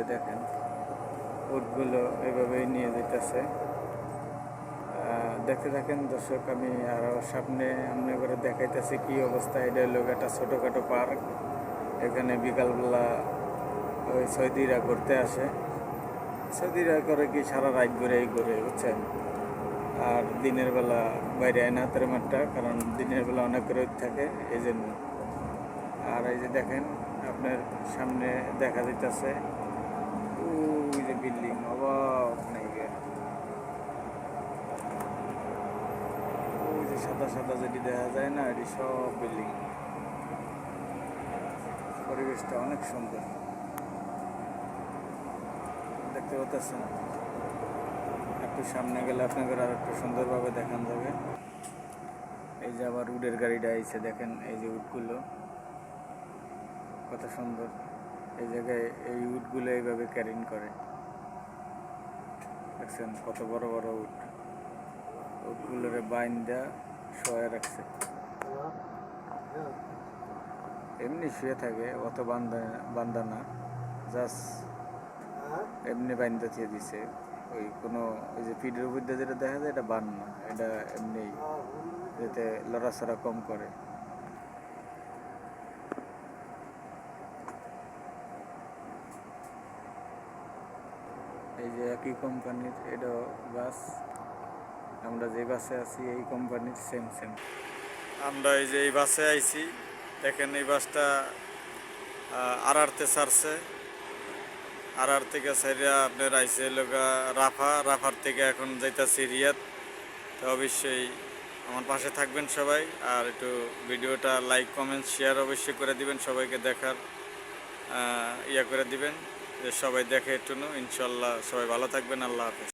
এইভাবে দেখেন উটগুলো এইভাবেই নিয়ে যেতেছে। দেখতে থাকেন দর্শক, আমি আরও সামনে আমনে করে দেখাইতেছি কি অবস্থা। এটা হলো একটা ছোটোখাটো পার্ক। এখানে বিকালবেলা ওই সৌদিরা ঘুরতে আসে। সৌদিরা করে কি সারা রাত ঘুরেই ঘুরে, বুঝছেন। আর দিনের বেলা বাইরে আয় না তার মাঠটা, কারণ দিনের বেলা অনেক রোদ থাকে এই জন্য। আর এই যে দেখেন আপনার সামনে দেখা যাইতেছে ওই যে বিল্ডিং, অবাক নাই গে। ওই যে সাদা সাদা যেটি দেখা যায় না, এটি সব বিল্ডিং। পরিবেশটা অনেক সুন্দর দেখতে পাচ্ছেন। একটু সামনে গেলে আপনাদের আর একটু সুন্দরভাবে দেখান যাবে। এই যে আবার উডের গাড়িটা আইছে, দেখেন এই যে উটগুলো কত সুন্দর। এই জায়গায় এই উটগুলো এইভাবে ক্যারিং করে, দেখছেন কত বড় বড় উট। উটগুলোরে বাইন্দা শোয়া রাখছে, এমনি শুয়ে থাকে, অত বান্ধা না, জাস্ট এমনি বাইন্দা দিয়ে দিছে। ওই কোনো ওই যে পিঠের উপর দিয়ে যেটা দেখা যায় এটা বান না, এটা এমনি যাতে লড়াচড়া কম করে। এই যে একই কোম্পানির এটা বাস, আমরা যে বাসে আছি এই কোম্পানির সেম সেম। আমরা এই যে এই বাসে আইছি, দেখেন এই বাসটা আরআরতে ছাড়ছে। আরআর থেকে সাইরা আপনার আইসে লোকা রাফার থেকে এখন যাইতাছি রিয়াদ। তো অবশ্যই আমার পাশে থাকবেন সবাই, আর একটু ভিডিওটা লাইক কমেন্ট শেয়ার অবশ্যই করে দিবেন, সবাইকে দেখার ইয়া করে দিবেন, যে সবাই দেখে একটু। ইনশাল্লাহ সবাই ভালো থাকবেন। আল্লাহ হাফেজ।